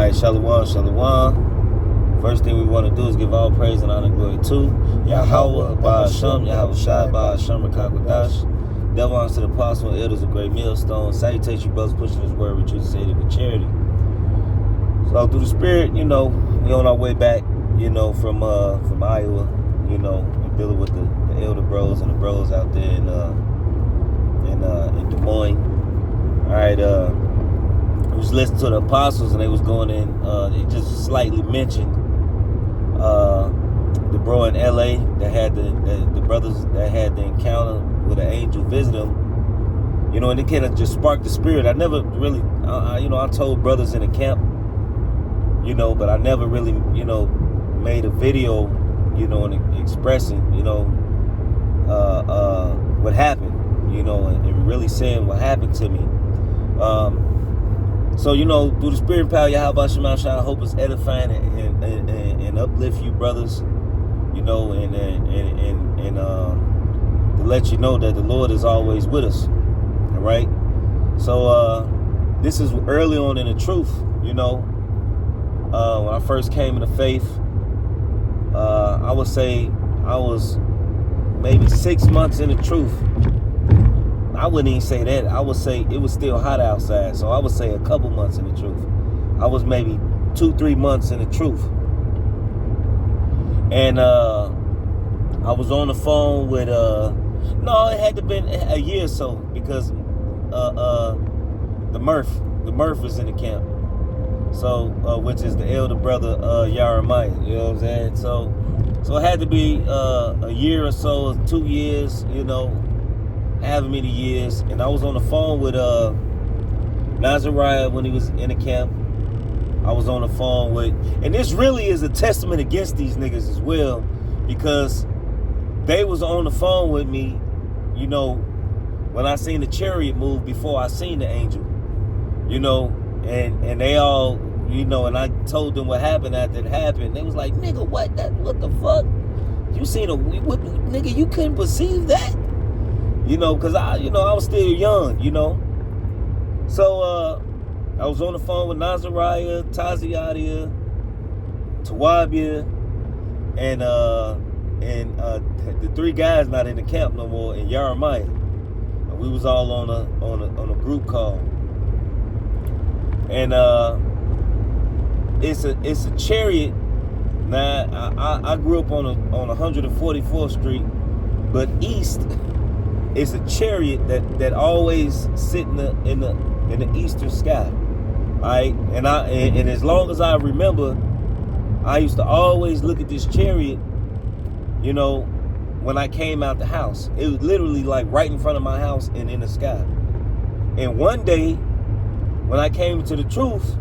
Alright, Shalom, Shalom. First thing we want to do is give all praise and honor and glory to Yahweh, Ba'ashem, Yahweh Shai, Ba'ashem, Rakakwadash. Devil honors to the apostle and elders of great millstone. Salutations, you brothers, pushing his word with truth, say it with charity. So through the spirit, we on our way back, from Iowa, and dealing with the elder bros and the bros out there in Des Moines. Alright, I was listening to the apostles and they was going in, they just slightly mentioned the bro in LA that had the brothers that had the encounter with an angel visit them, and it kind of just sparked the spirit. I never really, I told brothers in the camp, but I never really, made a video, and expressing, what happened, and really saying what happened to me. So, through the spirit and power, Yahweh Shema Shai, I hope it's edifying and uplift you brothers, and to let you know that the Lord is always with us. All right. So this is early on in the truth, when I first came into faith, I would say I was maybe 6 months in the truth. I wouldn't even say that. I would say it was still hot outside. So I would say a couple months in the truth. I was maybe 2-3 months in the truth. And I was on the phone with, no, it had to been a year or so, because the Murph is in the camp. So, which is the elder brother, Yaramiah, you know what I'm saying? So it had to be a year or so, 2 years, however many years. And I was on the phone with Nazariah when he was in the camp. I was on the phone with, and this really is a testament against these niggas as well, because they was on the phone with me, when I seen the chariot move before I seen the angel, and they all, and I told them what happened after it happened. They was like, nigga, what the fuck? You seen nigga, you couldn't perceive that? Because I was still young, So I was on the phone with Nazariah, Taziadia, Tawabia, and the three guys not in the camp no more, and Yaramiah. And we was all on a group call. And it's a chariot. Now I grew up on 144th Street, but east. It's a chariot that always sit in the eastern sky, all right? And as long as I remember, I used to always look at this chariot, when I came out the house. It was literally like right in front of my house and in the sky. And one day, when I came to the truth,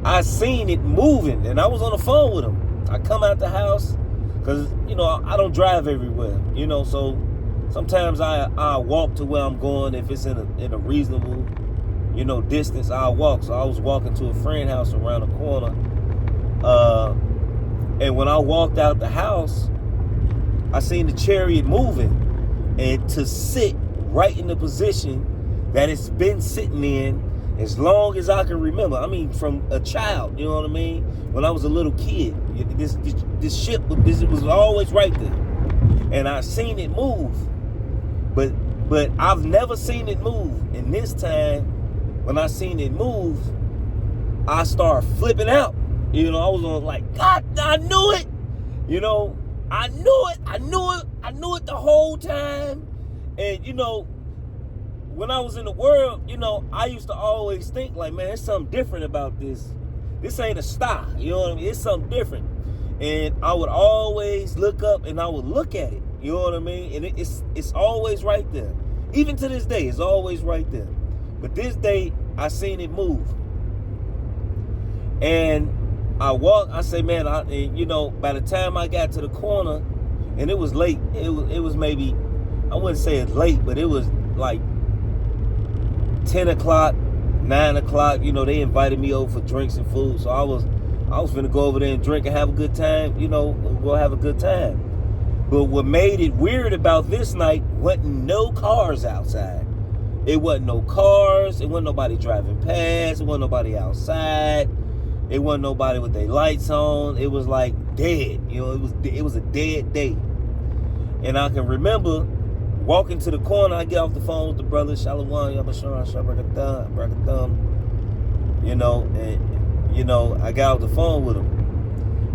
I seen it moving, and I was on the phone with him. I come out the house, because, I don't drive everywhere, so sometimes I walk to where I'm going. If it's in a reasonable, distance, I'll walk. So I was walking to a friend's house around the corner. And when I walked out the house, I seen the chariot moving. And to sit right in the position that it's been sitting in as long as I can remember. I mean, from a child, you know what I mean? When I was a little kid, this ship was always right there. And I seen it move. But I've never seen it move. And this time, when I seen it move, I started flipping out. I was on like, God, I knew it. I knew it the whole time. And, when I was in the world, I used to always think like, man, there's something different about this. This ain't a star. You know what I mean? It's something different. And I would always look up and I would look at it. You know what I mean? And it's always right there. Even to this day, it's always right there. But this day, I seen it move. And I walked, I say, man, by the time I got to the corner, and it was late, it was maybe, I wouldn't say it's late, but it was like 10 o'clock, 9 o'clock, they invited me over for drinks and food. So I was finna go over there and drink and have a good time, go have a good time. But what made it weird about this night wasn't no cars outside. It wasn't no cars. It wasn't nobody driving past. It wasn't nobody outside. It wasn't nobody with their lights on. It was like dead. You know, it was a dead day. And I can remember walking to the corner. I get off the phone with the brother, Shalom, Yabashara, Shabrakadam. You know, and you know, I got off the phone with him.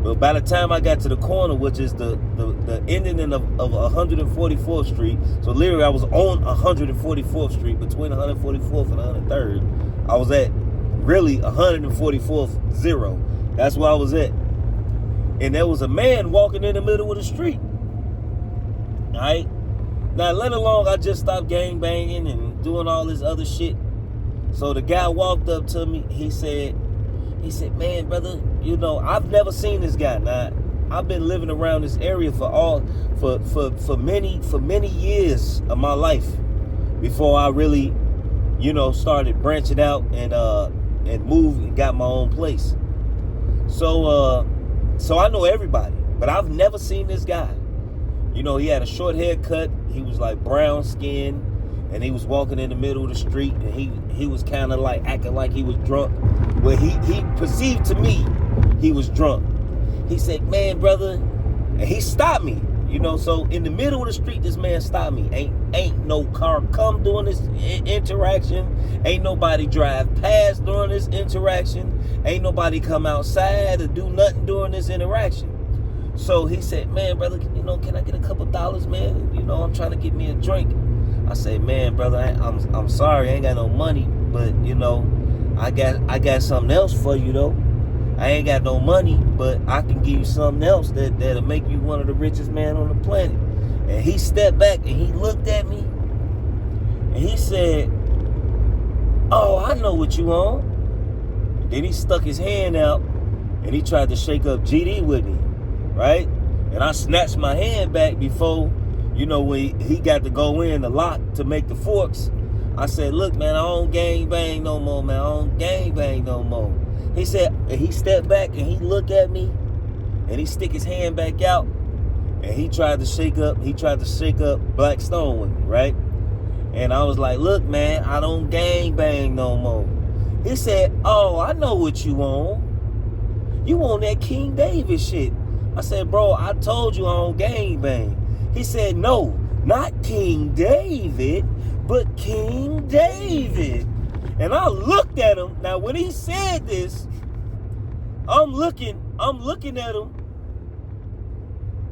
But by the time I got to the corner, which is the ending of 144th Street, so literally I was on 144th Street, between 144th and 103rd. I was at really 144th 0. That's where I was at. And there was a man walking in the middle of the street. All right? Now, let alone I just stopped gang banging and doing all this other shit. So the guy walked up to me. He said, man, brother, you know, I've never seen this guy. Now, I've been living around this area for many years of my life before I really, you know, started branching out and moved and got my own place. So I know everybody, but I've never seen this guy. You know, he had a short haircut. He was like brown skin. And he was walking in the middle of the street, and he was kind of like acting like he was drunk. Well, he perceived to me he was drunk. He said, man, brother, and he stopped me. You know, so in the middle of the street, this man stopped me. Ain't no car come during this interaction. Ain't nobody drive past during this interaction. Ain't nobody come outside or do nothing during this interaction. So he said, man, brother, you know, can I get a couple dollars, man? You know, I'm trying to get me a drink. I say, man, brother, I'm sorry, I ain't got no money, but you know, I got something else for you though. I ain't got no money, but I can give you something else that'll make you one of the richest men on the planet. And he stepped back and he looked at me and he said, oh, I know what you on. And then he stuck his hand out and he tried to shake up GD with me, right? And I snatched my hand back before, you know, when he got to go in the lock to make the forks. I said, look, man, I don't gang bang no more, man. I don't gang bang no more. He said, and he stepped back and he looked at me and he stick his hand back out and he tried to shake up Black Stone with me, right? And I was like, look, man, I don't gang bang no more. He said, oh, I know what you on. You on that King David shit. I said, bro, I told you I don't gang bang. He said, no, not King David, but King David. And I looked at him. Now, when he said this, I'm looking at him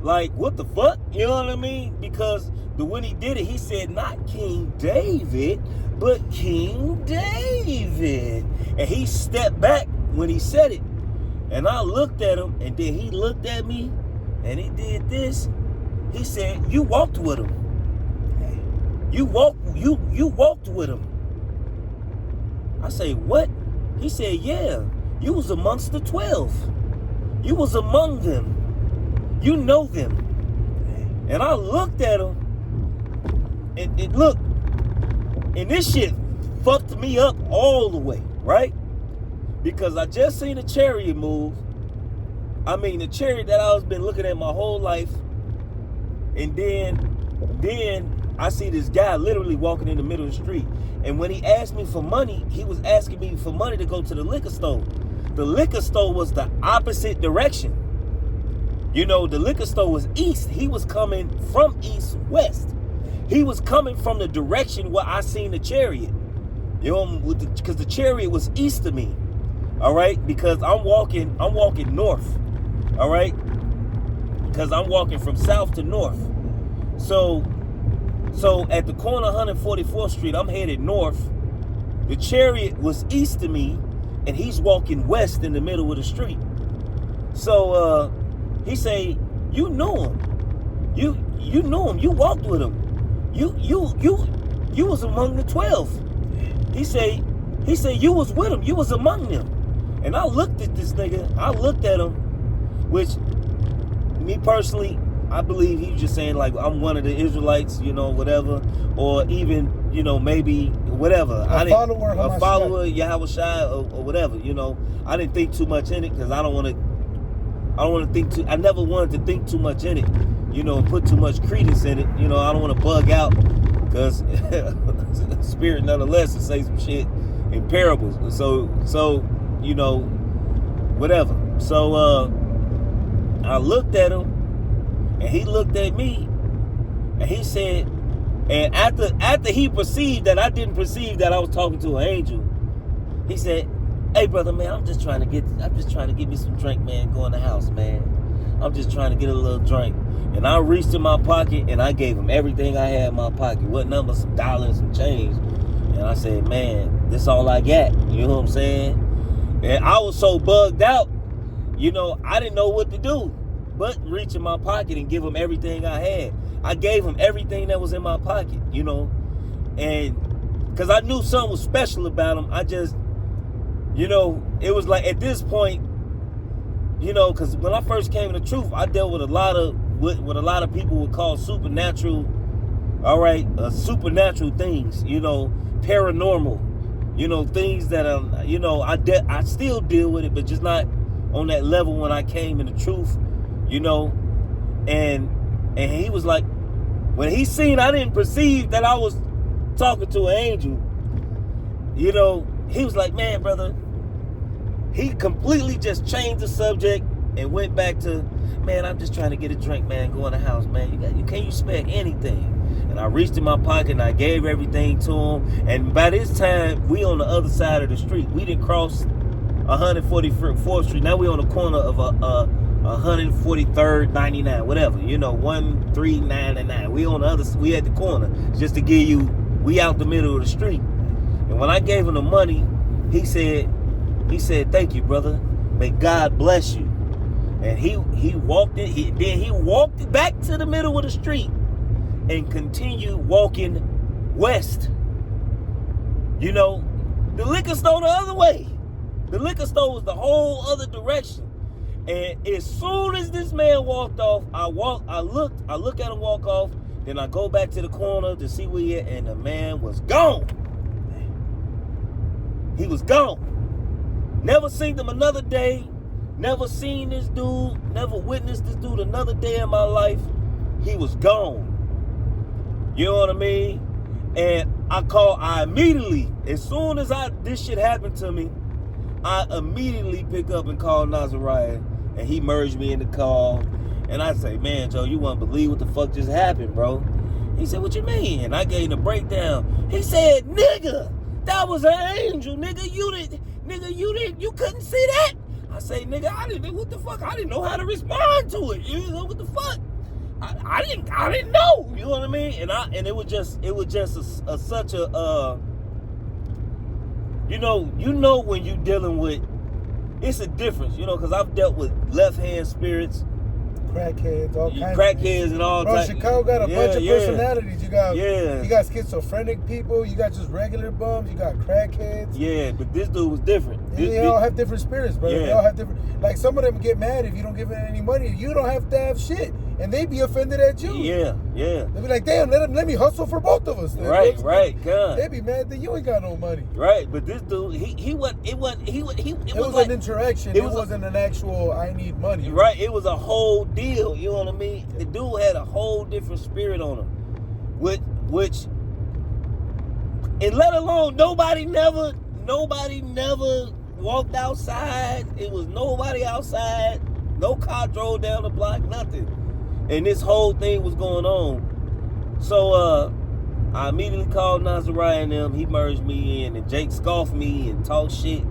like, what the fuck? You know what I mean? Because when he did it, he said, not King David, but King David. And he stepped back when he said it. And I looked at him, and then he looked at me, and he did this. He said, you walked with him. You walked with him. I say, what? He said, yeah, you was amongst the 12. You was among them. You know them. And I looked at him, and look, and this shit fucked me up all the way, right? Because I just seen a chariot move. I mean, the chariot that I was been looking at my whole life. And then I see this guy literally walking in the middle of the street. And when he asked me for money, he was asking me for money to go to the liquor store. The liquor store was the opposite direction. You know, the liquor store was east. He was coming from east west. He was coming from the direction where I seen the chariot. You know, because the chariot was east of me. All right, because I'm walking north. All right. Because I'm walking from south to north. So at the corner of 144th Street, I'm headed north. The chariot was east of me, and he's walking west in the middle of the street. So he say, you know him. You know him. You walked with him. You was among the 12. He say you was with him. You was among them. And I looked at this nigga. I looked at him, which me personally, I believe he was just saying like, I'm one of the Israelites, you know, whatever, or even, you know, maybe whatever. A follower, Yahweh Shai, or whatever, you know. I didn't think too much in it because I never wanted to think too much in it, you know, put too much credence in it. You know, I don't want to bug out Because Spirit nonetheless will say some shit in parables. So you know, whatever. So I looked at him, and he looked at me, and he said, and after he perceived that I didn't perceive that I was talking to an angel, he said, "Hey brother, man, I'm just trying to get me some drink, man. Go in the house, man. I'm just trying to get a little drink." And I reached in my pocket and I gave him everything I had in my pocket. What number? Some dollars, some change. And I said, "Man, this all I got." You know what I'm saying? And I was so bugged out, you know, I didn't know what to do but reach in my pocket and give him everything I had. I gave him everything that was in my pocket, you know. And because I knew something was special about him, I just, you know, it was like at this point, you know, because when I first came to the truth, I dealt with a lot of what a lot of people would call supernatural, supernatural things, you know, paranormal, you know, things that you know, I still deal with it, but just not on that level when I came in the truth, you know. And he was like, when he seen I didn't perceive that I was talking to an angel, you know, he was like, "Man, brother," he completely just changed the subject and went back to, "Man, I'm just trying to get a drink, man. Go in the house, man. Can you spare anything?" And I reached in my pocket and I gave everything to him. And by this time, we on the other side of the street. We didn't cross 144th Street. Now we on the corner of 143rd, 99, whatever. You know, 1399. We on the other. We at the corner. Just to give you, we out the middle of the street. And when I gave him the money, he said, "Thank you, brother. May God bless you." And he walked it. Then he walked back to the middle of the street and continued walking west. You know, the liquor store the other way. The liquor store was the whole other direction. And as soon as this man walked off, I look at him walk off. Then I go back to the corner to see where he at, and the man was gone. He was gone. Never seen him another day. Never seen this dude. Never witnessed this dude another day in my life. He was gone. You know what I mean? And I immediately, as soon as this shit happened to me, I immediately pick up and call Nazariah, and he merged me in the call. And I say, "Man, Joe, you won't believe what the fuck just happened, bro." He said, "What you mean?" And I gave him a breakdown. He said, "Nigga, that was an angel, nigga. You couldn't see that?" I say, "Nigga, what the fuck? I didn't know how to respond to it. You know what the fuck? I didn't know." You know what I mean? And it was just such a you know when you dealing with, it's a difference, you know, because I've dealt with left hand spirits, crackheads, all kinds crackheads of and all. Bro, Chicago got a bunch of personalities. You got you got schizophrenic people. You got just regular bums. You got crackheads. Yeah, but this dude was different. They all have different spirits, brother. Yeah. They all have different. Like some of them get mad if you don't give them any money. You don't have to have shit, and they be offended at you. Yeah. They be like, "Damn, let me hustle for both of us." Right. God. They be mad that you ain't got no money. Right, but this dude, it was like an interaction. It wasn't an actual, "I need money." Right, it was a whole deal. You know what I mean? The dude had a whole different spirit on him, which, and let alone nobody never walked outside. It was nobody outside. No car drove down the block. Nothing. And this whole thing was going on. So I immediately called Nazariah and them. He merged me in, and Jake scoffed me and talked shit.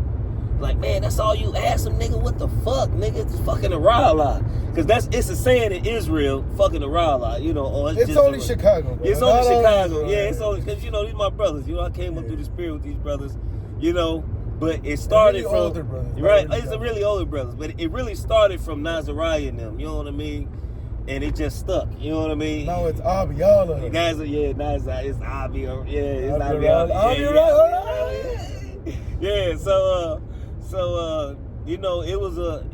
Like, "Man, that's all you ask him, nigga? What the fuck, nigga? It's fucking a rah-lah." Because it's a saying in Israel, fucking a rah-lah, you know. Or it's only Chicago, bro. It's only Chicago. Yeah, it's only, because, you know, these my brothers. You know, I came up through the spirit with these brothers, you know. But it started really from older brothers, right. It's a really older brothers, but it really started from Nazariah and them. You know what I mean? And it just stuck. You know what I mean? Now it's Abiyala. Guys, it's Abi. Yeah, it's Abi. Yeah. So you know, it was a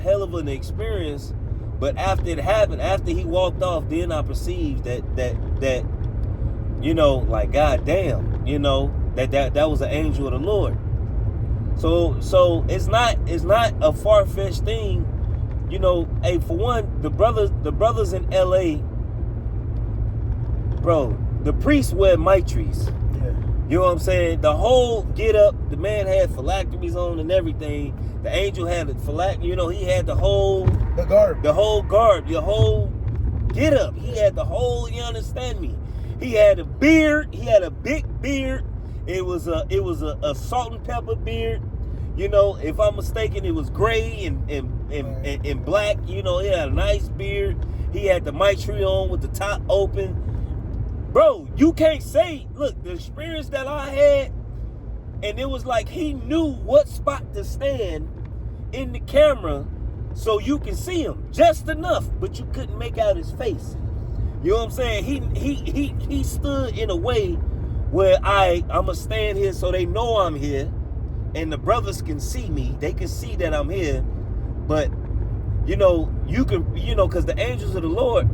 hell of an experience. But after it happened, after he walked off, then I perceived that you know, like, God damn, you know, that was an angel of the Lord. So it's not a far-fetched thing, you know. Hey, for one, the brothers in LA, bro, the priests wear mitres. Yeah. You know what I'm saying? The whole get up, the man had phylacteries on and everything. The angel had the phylactery, you know, he had the whole garb, the whole get up. He had the whole, you understand me? He had a beard, he had a big beard. It was a salt and pepper beard. You know, if I'm mistaken, it was gray and black. You know, he had a nice beard. He had the mitre on with the top open. Bro, you can't say, look, the experience that I had, and it was like he knew what spot to stand in the camera so you can see him just enough, but you couldn't make out his face. You know what I'm saying? He stood in a way where I'ma stand here so they know I'm here, and the brothers can see me. They can see that I'm here, but you know, you can, you know, because the angels of the Lord,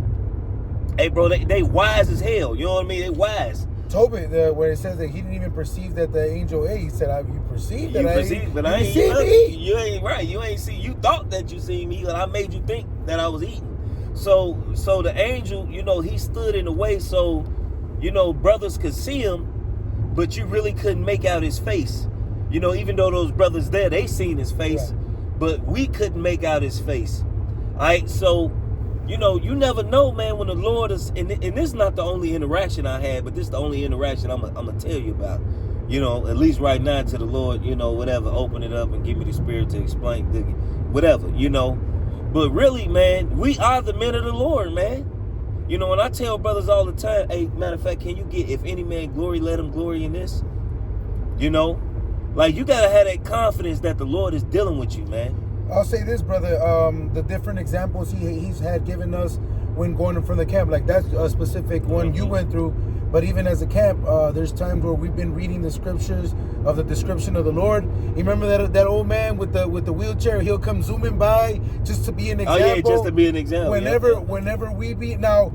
hey bro, they wise as hell. You know what I mean? They wise. Tobit, where it says that he didn't even perceive that the angel ate. He said, "You perceived that I ate, but I ain't see me. You ain't right. You ain't see. You thought that you seen me, but I made you think that I was eating." So the angel, you know, he stood in the way so, you know, brothers could see him, but you really couldn't make out his face. You know, even though those brothers there, they seen his face, but we couldn't make out his face. All right, so, you know, you never know, man, when the Lord is, and this is not the only interaction I had, but this is the only interaction I'm gonna tell you about. You know, at least right now to the Lord, you know, whatever, open it up and give me the spirit to explain, whatever, you know. But really, man, we are the men of the Lord, man. You know, and I tell brothers all the time, hey, matter of fact, can you get, if any man glory, let him glory in this? You know? Like, you got to have that confidence that the Lord is dealing with you, man. I'll say this, brother. The different examples he's had given us when going from the camp, like that's a specific one you went through. But even as a camp, there's times where we've been reading the scriptures of the description of the Lord. You remember that old man with the wheelchair? He'll come zooming by just to be an example. Oh yeah, just to be an example. Whenever we be now,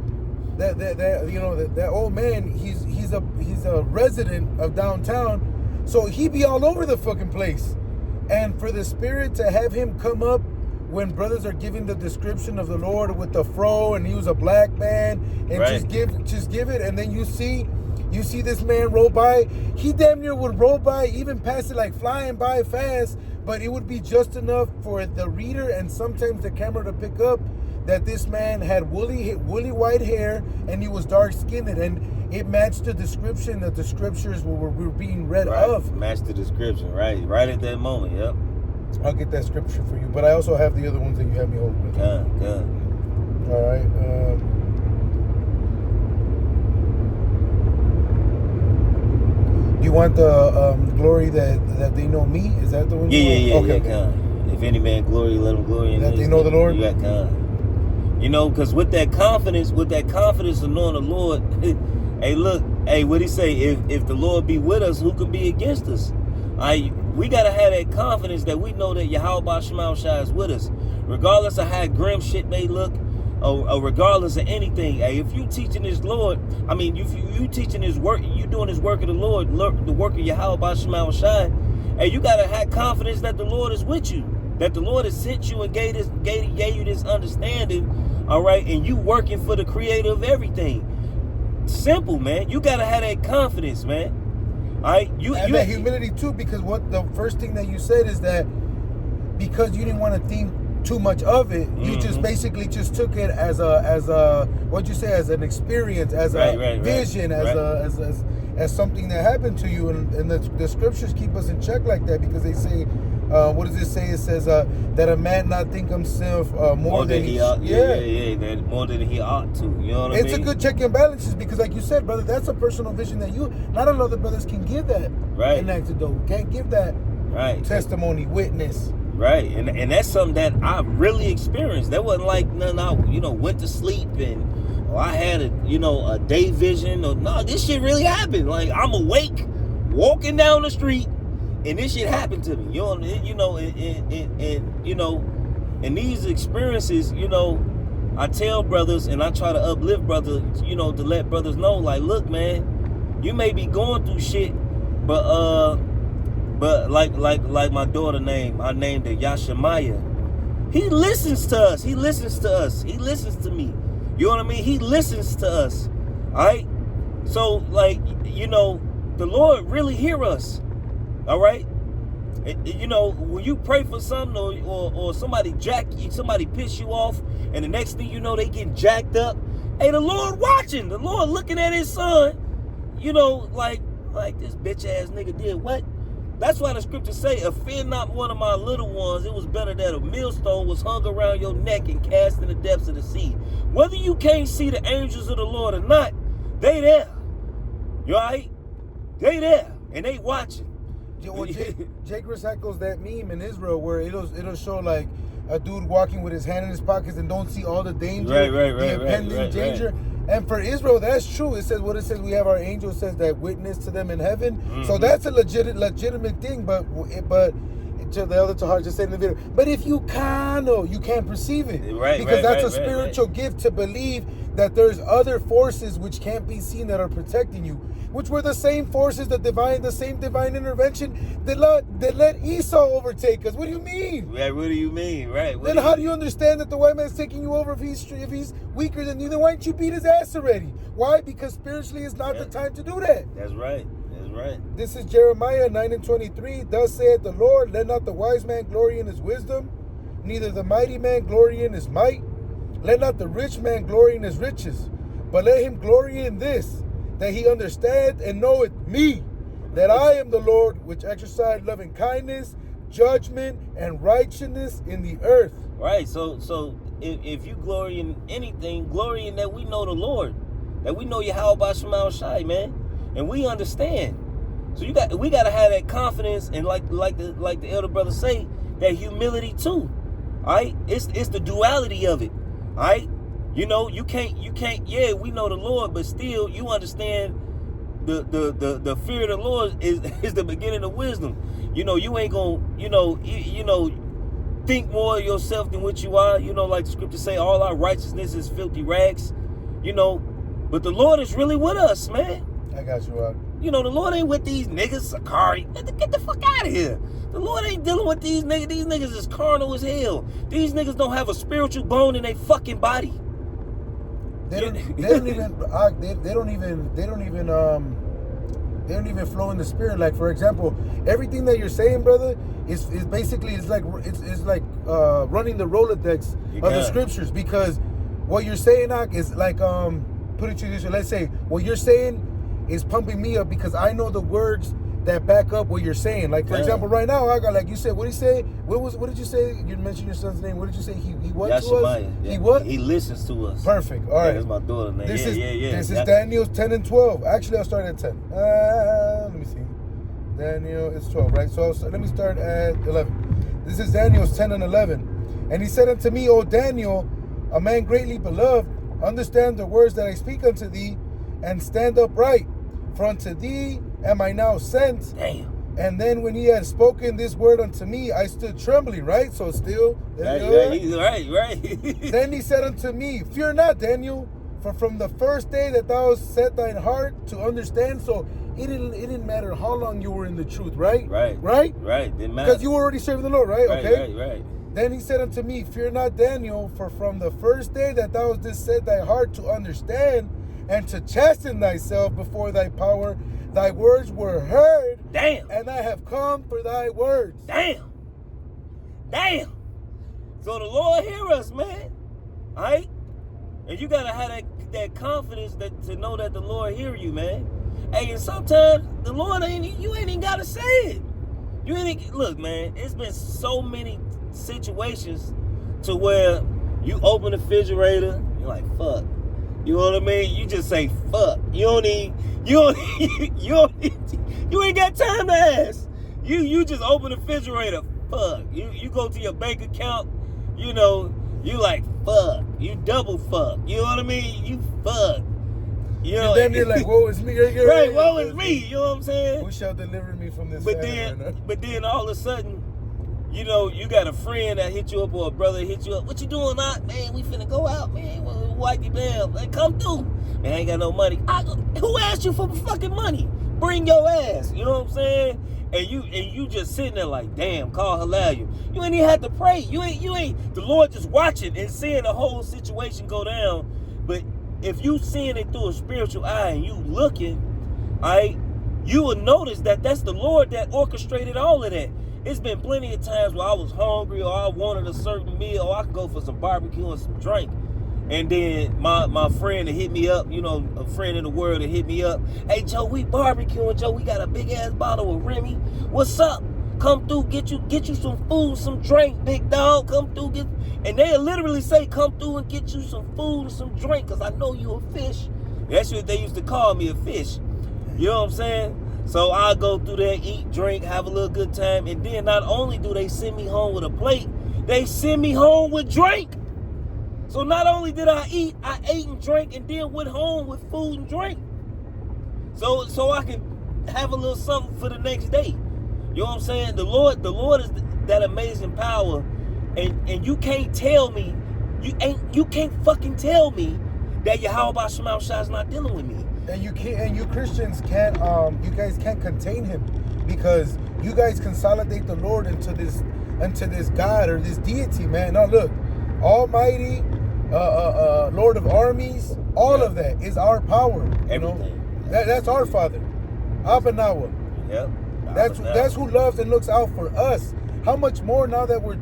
that you know that old man, he's a resident of downtown, so he be all over the fucking place. And for the Spirit to have him come up when brothers are giving the description of the Lord with the fro, and he was a black man, and just give it, and then you see this man roll by. He damn near would roll by, even past it, like flying by fast, but it would be just enough for the reader and sometimes the camera to pick up that this man had woolly white hair and he was dark skinned, and it matched the description that the scriptures were being read of. Matched the description, right at that moment. Yep. I'll get that scripture for you, but I also have the other ones that you have me hold with. Good. All right. Do you want the glory that they know me? Is that the one? Yeah. Okay. If any man glory, let him glory in that they know the Lord. You got kind. You know, because with that confidence of knowing the Lord, hey, look, what he say? If the Lord be with us, who can be against us? We gotta have that confidence that we know that Yahweh Shema Shai is with us, regardless of how grim shit may look, or regardless of anything. Hey, if you teaching this Lord, I mean, you teaching His work, you doing His work of the Lord, the work of Yahweh Shema Shai. Hey, you gotta have confidence that the Lord is with you, that the Lord has sent you and gave you this understanding. All right, and you working for the Creator of everything. Simple, man. You gotta have that confidence, man. All right, you that humility too, because what the first thing that you said is that because you didn't want to think too much of it, you just basically just took it as a what'd you say, as an experience, as a vision, as something that happened to you, and the scriptures keep us in check like that, because they say, what does it say? It says that a man not think himself more than he ought. That more than he ought to. You know what I mean? It's a good check and balances, because like you said, brother, that's a personal vision that not a lot of brothers can give that. Right. An antidote. Can't give that testimony, witness. Right. And that's something that I really experienced. That wasn't like nothing I went to sleep and I had a day vision, or no, this shit really happened. Like, I'm awake, walking down the street, and this shit happened to me. And these experiences, I tell brothers and I try to uplift brothers, to let brothers know, like, look, man, you may be going through shit, but like my daughter I named her Yashimaya. He listens to us. He listens to me. You know what I mean? He listens to us. All right? So, like, you know, the Lord really hear us. All right? You know, when you pray for something or somebody somebody piss you off, and the next thing you know, they get jacked up. Hey, the Lord watching. The Lord looking at his son. You know, like this bitch ass nigga did what? That's why the scriptures say, offend not one of my little ones. It was better that a millstone was hung around your neck and cast in the depths of the sea. Whether you can't see the angels of the Lord or not, they there. You all right? They there. And they watching. Well, Jake recycles that meme in Israel where it'll show like a dude walking with his hand in his pockets and don't see all the danger, the impending danger. Right. And for Israel, that's true. It says what it says. We have our angel says that witness to them in heaven. Mm-hmm. So that's a legitimate thing. But to the other Tahar just said in the video. But if you can't perceive it, because that's a spiritual gift to believe that there's other forces which can't be seen that are protecting you, which were the same forces, the same divine intervention that let Esau overtake us. What do you mean? Right, what do you mean? Right. Then how do you understand that the white man's taking you over if he's weaker than you? Then why didn't you beat his ass already? Why? Because spiritually it's not the time to do that. That's right. This is Jeremiah 9:23. Thus saith the Lord, let not the wise man glory in his wisdom, neither the mighty man glory in his might. Let not the rich man glory in his riches, but let him glory in this, that he understand and knoweth me, that I am the Lord, which exercise loving kindness, judgment, and righteousness in the earth. Right. So if you glory in anything, glory in that we know the Lord, that we know Yahweh Shemal Shai, man, and we understand. So we got to have that confidence, and like the elder brother say, that humility too. All right, it's the duality of it. All right, you know, you can't. Yeah, we know the Lord, but still, you understand the fear of the Lord is the beginning of wisdom. You know, you ain't gonna think more of yourself than what you are. You know, like the scripture say, all our righteousness is filthy rags. You know, but the Lord is really with us, man. I got you, Rob. You know, the Lord ain't with these niggas, Sakari. Get the fuck out of here. The Lord ain't dealing with these niggas. These niggas is carnal as hell. These niggas don't have a spiritual bone in their fucking body. They don't even flow in the spirit. Like, for example, everything that you're saying, brother, is basically it's like running the Rolodex of the scriptures, because what you're saying, Ak, is like put it to this way. Let's say what you're saying is pumping me up because I know the words that back up what you're saying. Like, for example, right now, I got, like you said, what did he say? What did you say? You mentioned your son's name. What did you say? He what to us? Yeah. He what? He listens to us. Perfect. All right. That's my daughter's name. This is Daniel 10 and 12. Actually, I'll start at 10. Let me see. Daniel, it's 12, right? So let me start at 11. This is Daniel's 10 and 11. And he said unto me, O Daniel, a man greatly beloved, understand the words that I speak unto thee, and stand upright. For unto thee am I now sent. Damn. And then when he had spoken this word unto me, I stood trembling, right? So still. Right. Then he said unto me, fear not, Daniel, for from the first day that thou set thine heart to understand. So it didn't matter how long you were in the truth, right? Right. Didn't matter. Because you were already serving the Lord, right? Okay. Right. Then he said unto me, fear not, Daniel, for from the first day that thou didst set thy heart to understand and to chasten thyself before thy power, thy words were heard. Damn. And I have come for thy words. Damn. So the Lord hear us, man. All right? And you got to have that confidence to know that the Lord hear you, man. Hey, and sometimes the Lord you ain't even got to say it. Look, man, it's been so many situations to where you open the refrigerator, you're like, fuck. You know what I mean? You just say fuck. You ain't got time to ask. You just open the refrigerator, fuck. You go to your bank account, you know, you like fuck. You double fuck. You know what I mean? You fuck. You know, and then you're like, woe is me. Right, woe is me. You know what I'm saying? Who shall deliver me from this? But then all of a sudden, you know, you got a friend that hit you up or a brother hit you up. What you doing, Doc? Man, we finna go out, man. Whitey bam. Like, come through. Man, I ain't got no money. Who asked you for fucking money? Bring your ass. You know what I'm saying? And you just sitting there like, damn, call halal you. You ain't even have to pray. You ain't the Lord just watching and seeing the whole situation go down. But if you seeing it through a spiritual eye and you looking, right, you will notice that that's the Lord that orchestrated all of that. It's been plenty of times where I was hungry or I wanted a certain meal or I could go for some barbecue and some drink. And then my friend that hit me up, you know, a friend in the world that hit me up. Hey, Joe, we barbecuing, Joe. We got a big-ass bottle of Remy. What's up? Come through, get you some food, some drink, big dog. Come through, and they'll literally say, come through and get you some food and some drink, because I know you a fish. That's what they used to call me, a fish. You know what I'm saying? So I go through there, eat, drink, have a little good time, and then not only do they send me home with a plate, they send me home with drink. So not only did I eat, I ate and drank and then went home with food and drink. So I can have a little something for the next day. You know what I'm saying? The Lord is that amazing power, and you can't tell me, you can't fucking tell me that Yahweh Shema Shai's not dealing with me. And you Christians can't, you guys can't contain him, because you guys consolidate the Lord into this God or this deity, man. Now look, Almighty, Lord of armies, all of that is our power. You know, that's our Father, Abba Nawa. Yep. That's who loves and looks out for us. How much more now that we're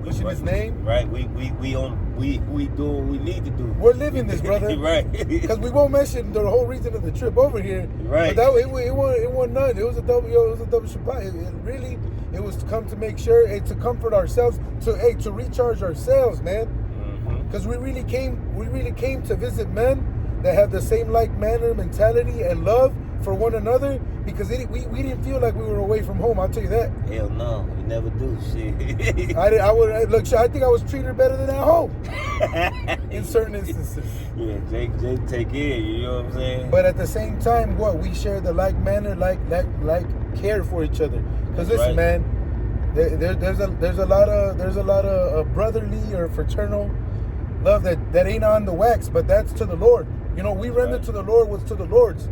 pushing his name? Right. We do what we need to do. We're living this, brother. Right. Because we won't mention the whole reason of the trip over here. Right. But it wasn't none. It was a double Shabbat. It was to come to make sure, to comfort ourselves, to recharge ourselves, man. Because we really came to visit men that have the same like manner, mentality, and love for one another, because we didn't feel like we were away from home. I'll tell you that. Hell no, we never do shit. I think I was treated better than at home in certain instances. Yeah, Jake take care. You know what I'm saying? But at the same time, we share the like manner, like care for each other. Because listen, man, there's a lot of brotherly or fraternal love that ain't on the wax, but that's to the Lord. You know, we render to the Lord what's to the Lord's.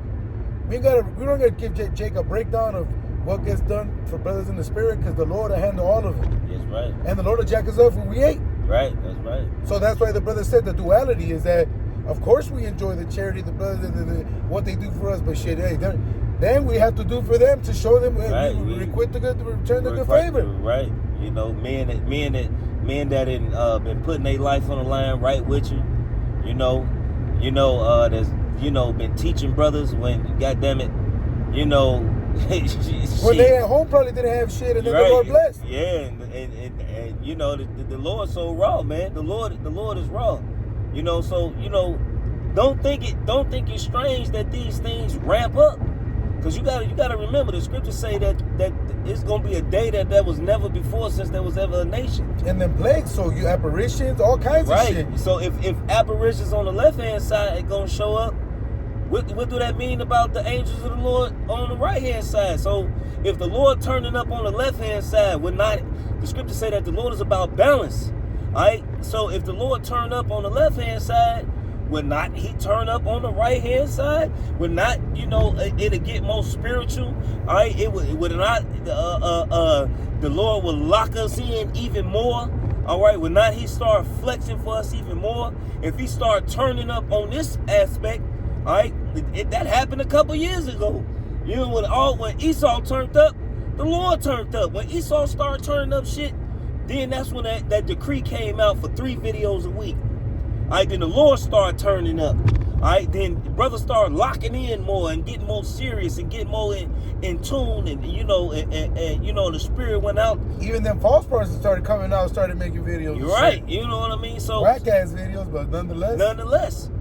We don't gotta give Jake a breakdown of what gets done for brothers in the spirit, because the Lord will handle all of it. That's right. And the Lord will jack us up when we ate. Right, that's right. So that's why the brother said the duality is that, of course, we enjoy the charity, the brothers, what they do for us, but shit, hey, then we have to do for them to show them, right. We requite the good, return the good favor. Right. You know, men that been putting their life on the line right with you. There's been teaching brothers when, goddamn it, when they at home probably didn't have shit, and then the Lord blessed. Yeah, and you know the Lord's so raw, man. The Lord is raw. Don't think it's strange that these things ramp up, because you gotta remember the scriptures say that it's gonna be a day that was never before since there was ever a nation. And then plagues, so you apparitions, all kinds of shit. Right. So if apparitions on the left hand side are gonna show up, what do that mean about the angels of the Lord on the right hand side? So if the Lord turning up on the left hand side, the scriptures say that the Lord is about balance. All right. So if the Lord turn up on the left hand side, would not he turn up on the right hand side? Would not, it'll get more spiritual? All right, it would not. The Lord will lock us in even more. All right, would not he start flexing for us even more? If he start turning up on this aspect, all right, that happened a couple years ago. When Esau turned up, the Lord turned up. When Esau started turning up shit, then that's when that decree came out for 3 videos a week. All right, then the Lord started turning up. All right, then brothers started locking in more and getting more serious and getting more in tune, and the spirit went out. Even them false persons started coming out, started making videos. You're right. You know what I mean? So whack ass videos, but nonetheless,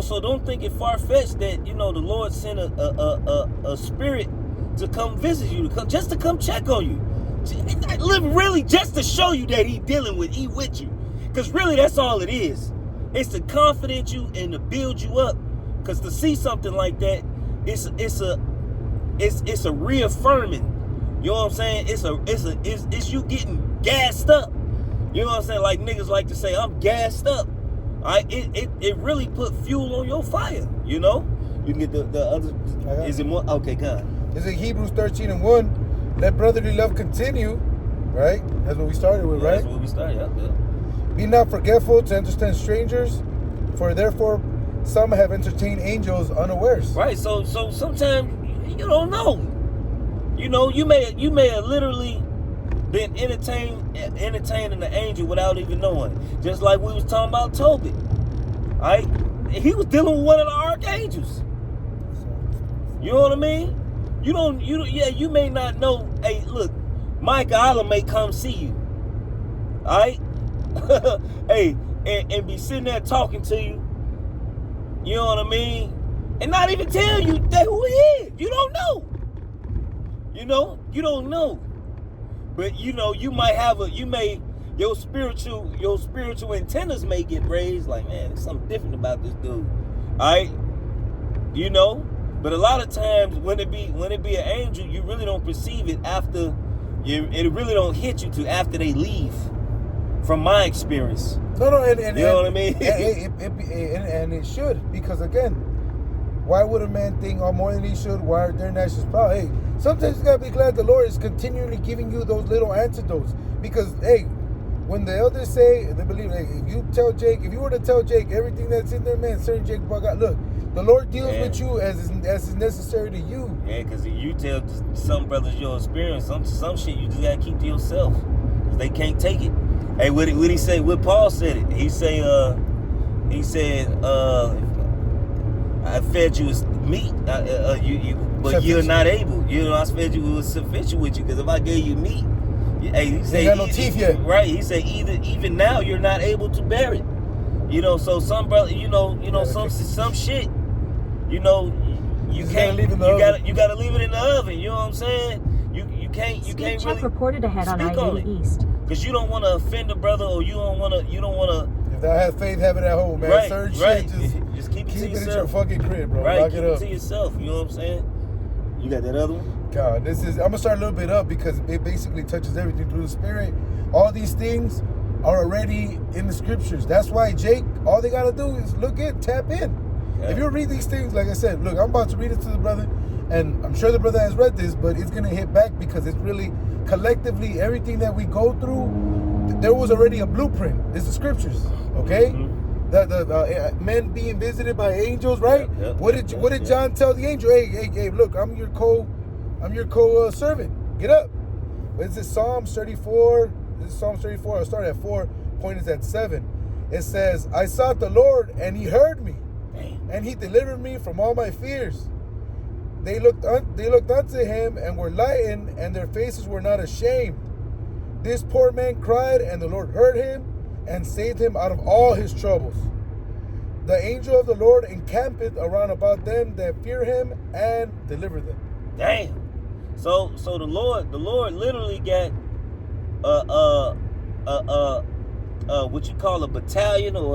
so don't think it far fetched that the Lord sent a spirit to come visit you, to come check on you, really just to show you that he with you. Because really, that's all it is. It's to confident you and to build you up. Because to see something like that, it's a reaffirming. You know what I'm saying? It's you getting gassed up. You know what I'm saying? Like niggas like to say, I'm gassed up. It really put fuel on your fire. You can get the other. Is it more? Okay, God. Is it Hebrews 13:1? Let brotherly love continue. Right? That's what we started with, right? That's what we started. Yeah. Be not forgetful to understand strangers, for therefore some have entertained angels unawares. Right. So sometimes you don't know. You know, you may have literally been entertaining the angel without even knowing. Just like we was talking about Tobit. Right? He was dealing with one of the archangels. You know what I mean? You may not know. Hey, look, Mike Allah may come see you. All right? Hey, and be sitting there talking to you. You know what I mean? And not even tell you that who he is. You don't know. You know? You don't know. But you know, you might have your spiritual antennas may get raised, like, man, there's something different about this dude. Alright? You know? But a lot of times when it be an angel, you really don't perceive it after it really don't hit you till after they leave. From my experience. No, and you know what I mean? and it should, because again, why would a man think more than he should? Why are their nations proud? Hey, sometimes you gotta be glad the Lord is continually giving you those little antidotes. Because hey, when the elders say they believe, hey, if you were to tell Jake everything that's in there, man, certain Jake bug out. Look, the Lord deals with you as is necessary to you. Yeah, because if you tell some brothers your experience, some shit you just gotta keep to yourself, because they can't take it. Hey, what he say? What Paul said it. He said, I fed you with meat, but you're not able. You know, I fed you with sufficient with you, because if I gave you meat, hey, he said, you got no teeth yet. Right? He said, even now you're not able to bear it. You know, so some brother, some shit, you know, you can't leave in the oven. You gotta leave it in the oven. You know what I'm saying? You can't Speed check really reported ahead on I-80 East. Because you don't want to offend a brother, or you don't want to. If thou have faith, have it at home, man. Right, Certain right. shit, just keep it to in yourself. your fucking crib, bro. Right, Lock keep it up. it to yourself. You know what I'm saying? You got that other one? God, I'm gonna start a little bit up because it basically touches everything through the spirit. All these things are already in the scriptures. That's why Jake, all they gotta do is tap in. Yeah. If you read these things, like I said, look, I'm about to read it to the brother, and I'm sure the brother has read this, but it's gonna hit back because it's really collectively everything that we go through. There was already a blueprint. It's the scriptures, okay? Mm-hmm. The men being visited by angels, right? Yep, what did John tell the angel? Hey, look, I'm your co servant. Get up. Is this Psalms 34? This is Psalms 34. I'll start at 4. Point is at 7. It says, I sought the Lord, and he heard me, and he delivered me from all my fears. They looked unto him and were lightened, and their faces were not ashamed. This poor man cried, and the Lord heard him and saved him out of all his troubles. The angel of the Lord encampeth around about them that fear him and deliver them. Damn. So the Lord literally got what you call a battalion, or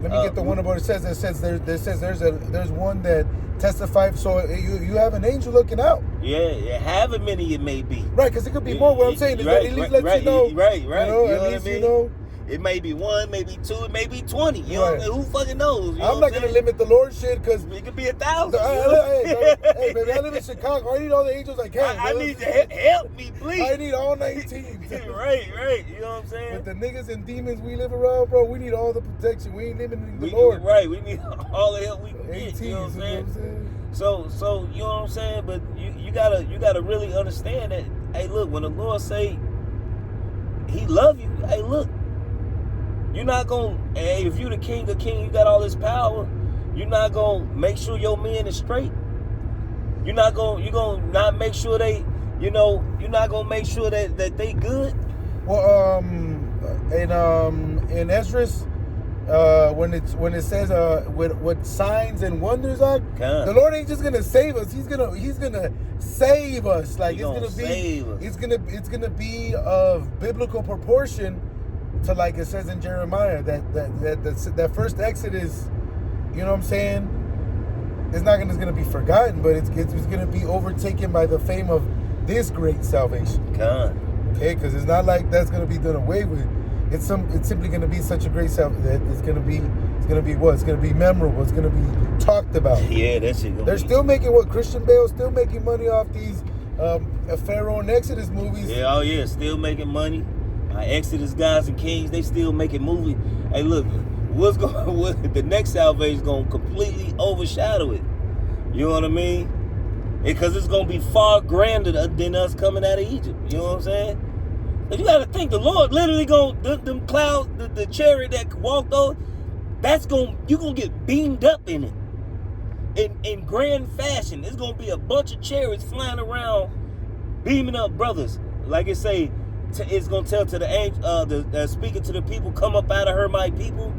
let me get the one about it. Says there's one that testified. So you have an angel looking out. Yeah, however many it may be. Right, because it could be more. What I'm saying is that at least let you know. Right. You know, you at know least what I mean? you know. It may be 1, maybe 2, it may be 20. You know what I mean? Who fucking knows? I'm not gonna limit the Lord shit because it could be 1,000. Hey, baby, I live in Chicago. I need all the angels I can. I need to help me, please. I need all 19. right. You know what I'm saying? With the niggas and demons we live around, bro, we need all the protection. We ain't limiting the Lord. Right, we need all the help we can get. You know what I'm saying? So you know what I'm saying? But you gotta really understand that. Hey, look, when the Lord say He love you, hey, look, you're not gonna. Hey, if you the king of kings, you got all this power. You're not gonna make sure your men is straight. You're gonna not make sure they. You're not gonna make sure that they good. Well, in Esdras, when it says what signs and wonders are, the Lord ain't just gonna save us. He's gonna save us. Like it's gonna be of biblical proportion to, like it says in Jeremiah, that first Exodus. You know what I'm saying? It's not gonna be forgotten, but it's gonna be overtaken by the fame of this great salvation. Okay, because it's not like that's gonna be done away with. It's simply gonna be such a great salvation that it's gonna be memorable. It's gonna be talked about. Yeah, that shit. They're still making Christian Bale's still making money off these Pharaoh and Exodus movies. Yeah, still making money. Exodus, Gods and Kings, they still making movies. Hey, look, the next salvation is going to completely overshadow it. You know what I mean? Because it's going to be far grander than us coming out of Egypt. You know what I'm saying? But you got to think, the Lord literally them clouds, the chariot that walked over, you're going to get beamed up in it. In grand fashion. It's going to be a bunch of chariots flying around, beaming up brothers. Like it say, it's going to tell to the angel, speaking to the people, come up out of her, my people.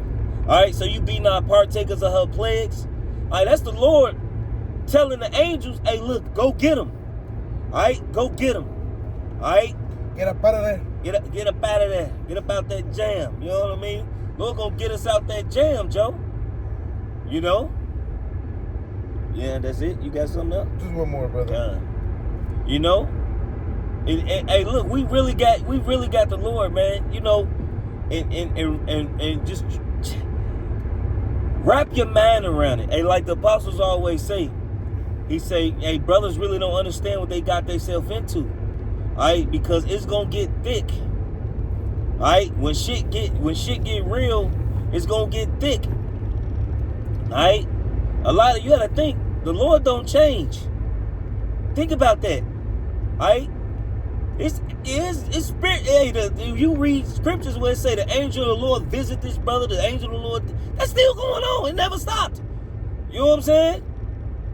All right, so you be not partakers of her plagues. All right, that's the Lord telling the angels, hey, look, go get them. All right, go get them. All right? Get up out of there. Get up out of there. Get up out that jam. You know what I mean? Lord gonna get us out that jam, Joe. You know? Yeah, that's it. You got something else? Just one more, brother. You know? Hey, look, we really got the Lord, man. You know, and just wrap your mind around it. Hey, like the apostles always say, he say, hey, brothers really don't understand what they got themselves into. All right, because it's gonna get thick. All right, when shit get real, it's gonna get thick. All right, you gotta think the Lord don't change. Think about that. All right, it's spirit. Hey, you read scriptures where it say the angel of the Lord visit this brother. The angel of the Lord, that's still going on. It never stopped. You know what I'm saying?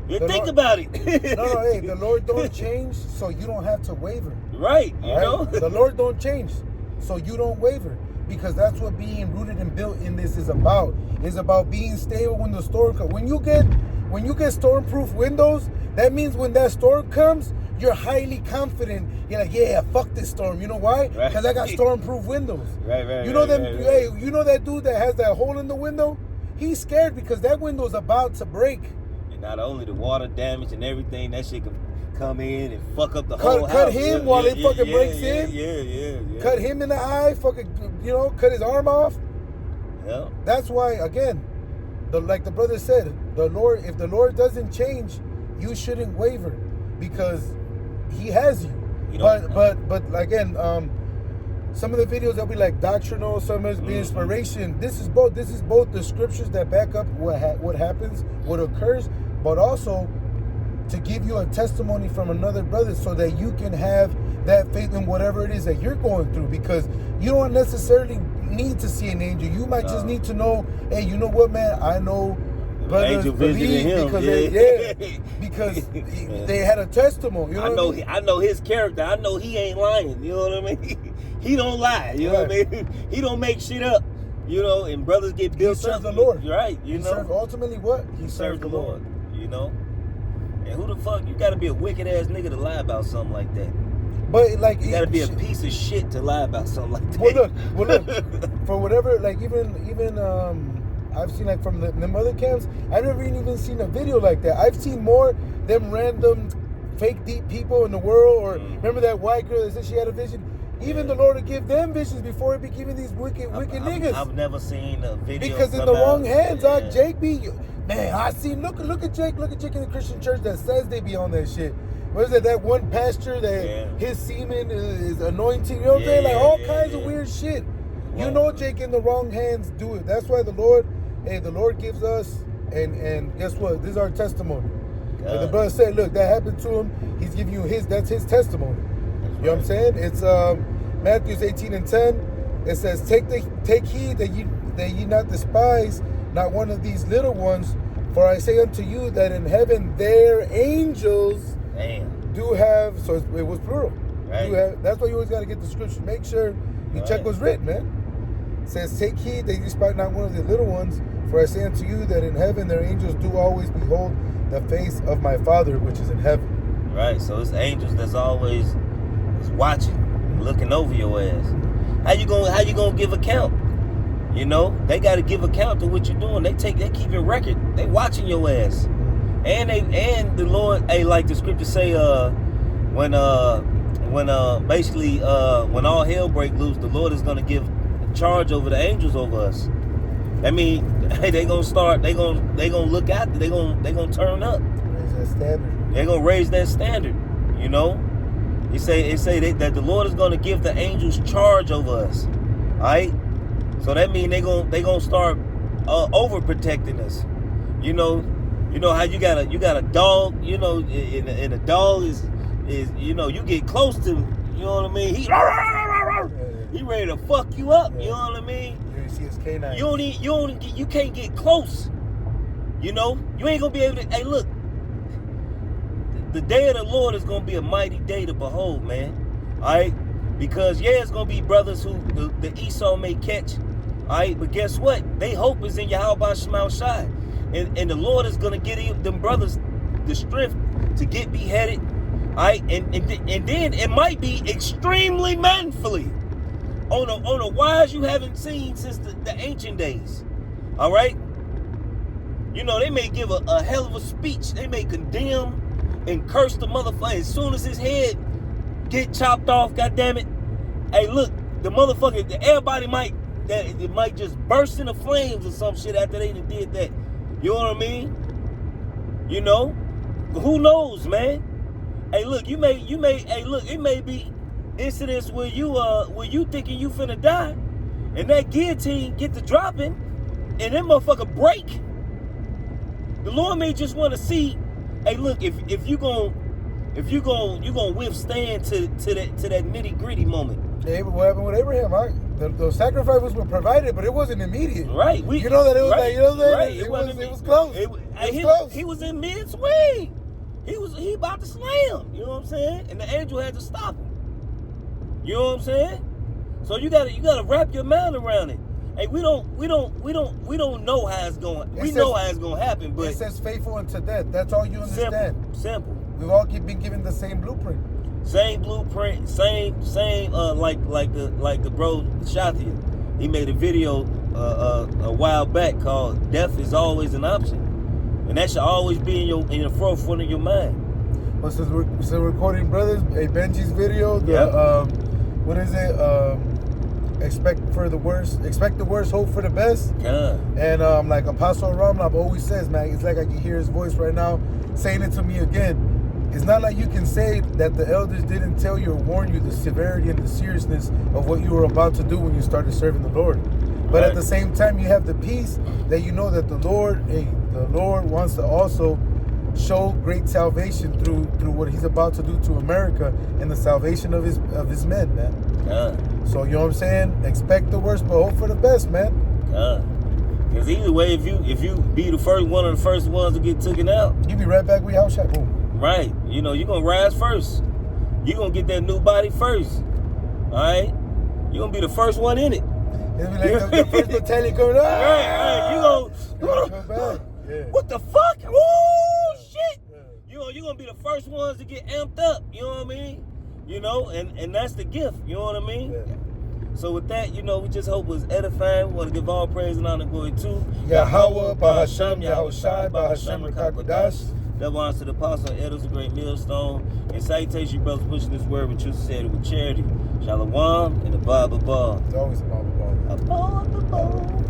Think about it. No, hey, the Lord don't change, so you don't have to waver. Right, you know? The Lord don't change, so you don't waver. Because that's what being rooted and built in this is about. It's about being stable when the storm comes. When you get storm-proof windows, that means when that storm comes, you're highly confident. You're like, yeah, fuck this storm. You know why? Because I got storm-proof windows. Right. You know Hey, you know that dude that has that hole in the window? He's scared because that window's about to break. Not only the water damage and everything, that shit can come in and fuck up the whole house. Cut him while it fucking breaks in. Yeah. Cut him in the eye, fucking, cut his arm off. Yeah. That's why, again, like the brother said, if the Lord doesn't change, you shouldn't waver because He has you. But again, some of the videos they'll be like doctrinal, some will be inspiration. This is both the scriptures that back up what happens, what occurs, but also to give you a testimony from another brother so that you can have that faith in whatever it is that you're going through, because you don't necessarily need to see an angel. You might just need to know, hey, you know what, man, I know brothers believe because they had a testimony. You know I know his character. I know he ain't lying. You know what I mean? He don't lie. You know what I mean? He don't make shit up. You know, and brothers get built up. He serves the Lord. Right. Ultimately what? He serves the Lord. You know? And who the fuck? You gotta be a wicked ass nigga to lie about something like that. But like, you gotta be a piece of shit to lie about something like that. Well, look. For whatever, like even I've seen like from them other camps, I've never even seen a video like that. I've seen more them random fake deep people in the world, or remember that white girl that said she had a vision? Even the Lord would give them visions before He be giving these wicked niggas. I've never seen a video because in the wrong hands, Jake be, man, I see. Look at Jake in the Christian church that says they be on that shit. What is it? That one pastor that his semen is anointing. You know what I'm saying? Like all kinds of weird shit. Wow. You know, Jake in the wrong hands do it. That's why the Lord gives us, and guess what? This is our testimony. Like the brother said, look, that happened to him. He's giving you that's his testimony. You know what I'm saying? It's Matthew 18:10. It says, take heed that ye not despise not one of these little ones, for I say unto you that in heaven their angels do have. So it was plural. Right. That's why you always got to get the scripture. Make sure you check what's written, man. It says, take heed that ye despise not one of the little ones, for I say unto you that in heaven their angels do always behold the face of my Father which is in heaven. Right. So it's angels that's always watching, looking over your ass. How you gonna give account? You know, they got to give account to what you're doing. They keeping record. They watching your ass, and the Lord, like the scripture say, when all hell break loose, the Lord is gonna give charge over the angels over us. I mean, they gonna look after. They gonna turn up. Raise that standard. They're gonna raise that standard. You know. It say that the Lord is going to give the angels charge over us. All right? So that means they gonna start overprotecting us. You know how you got a dog, and a dog is you get close to him, you know what I mean? He ready to fuck you up, you know what I mean? You see his canine. You can't get close. You ain't gonna be able to. Hey, look, the day of the Lord is gonna be a mighty day to behold, man. All right, because it's gonna be brothers who the Esau may catch. All right, but guess what? They hope is in Yahweh Shema Shai. And the Lord is going to give them brothers the strength to get beheaded. All right, and then it might be extremely manfully on a wise you haven't seen since the ancient days. All right? They may give a hell of a speech. They may condemn and curse the motherfucker. As soon as his head get chopped off, goddammit. Hey, look, the motherfucker, everybody might just burst into flames or some shit after they did that. You know what I mean? But who knows, man? Hey, look, it may be incidents where you thinking you finna die, and that guillotine get to dropping, and that motherfucker break. The Lord may just want to see, hey, look, if you gonna withstand to that nitty gritty moment. Hey, what happened with Abraham? The sacrifices were provided, but it wasn't immediate. Right. That it was right, it was close. Close. He was in mid-swing. He about to slam. You know what I'm saying? And the angel had to stop him. You know what I'm saying? So you gotta wrap your mind around it. Hey, we don't know how it's going. We know how it's gonna happen, but it says faithful unto death. That's all you understand. Simple. We've all been given the same blueprint. Same blueprint, same like the bro Shathia. He made a video a while back called "Death is Always an Option," and that should always be in the forefront of your mind. Well, since we're recording, brothers, Benji's video. What is it? Expect the worst, hope for the best. Yeah. And like Apostle Ramlab always says, man, it's like I can hear his voice right now saying it to me again. It's not like you can say that the elders didn't tell you or warn you the severity and the seriousness of what you were about to do when you started serving the Lord. But at the same time, you have the peace that you know that the Lord wants to also show great salvation through what He's about to do to America and the salvation of His men, man. So you know what I'm saying? Expect the worst, but hope for the best, man. Because either way, if you be one of the first ones to get taken out, you be right back with your house shot. Boom. Right. You're going to rise first. You're going to get that new body first. All right? You're going to be the first one in it. It'll be like the first battalion coming out. Right. You're going to... What the fuck? Oh, shit. Yeah. You're going to be the first ones to get amped up. You know what I mean? And that's the gift. You know what I mean? Yeah. So with that, we just hope it was edifying. We want to give all praise and honor and glory to Yahweh, Bahasham, Yahushai, Bahasham, Rakakodash. That belongs to the apostle and elders of Great Millstone. And salutation, you brothers, pushing this word with truth, said it with charity. Shalom and above. It's always above. Above.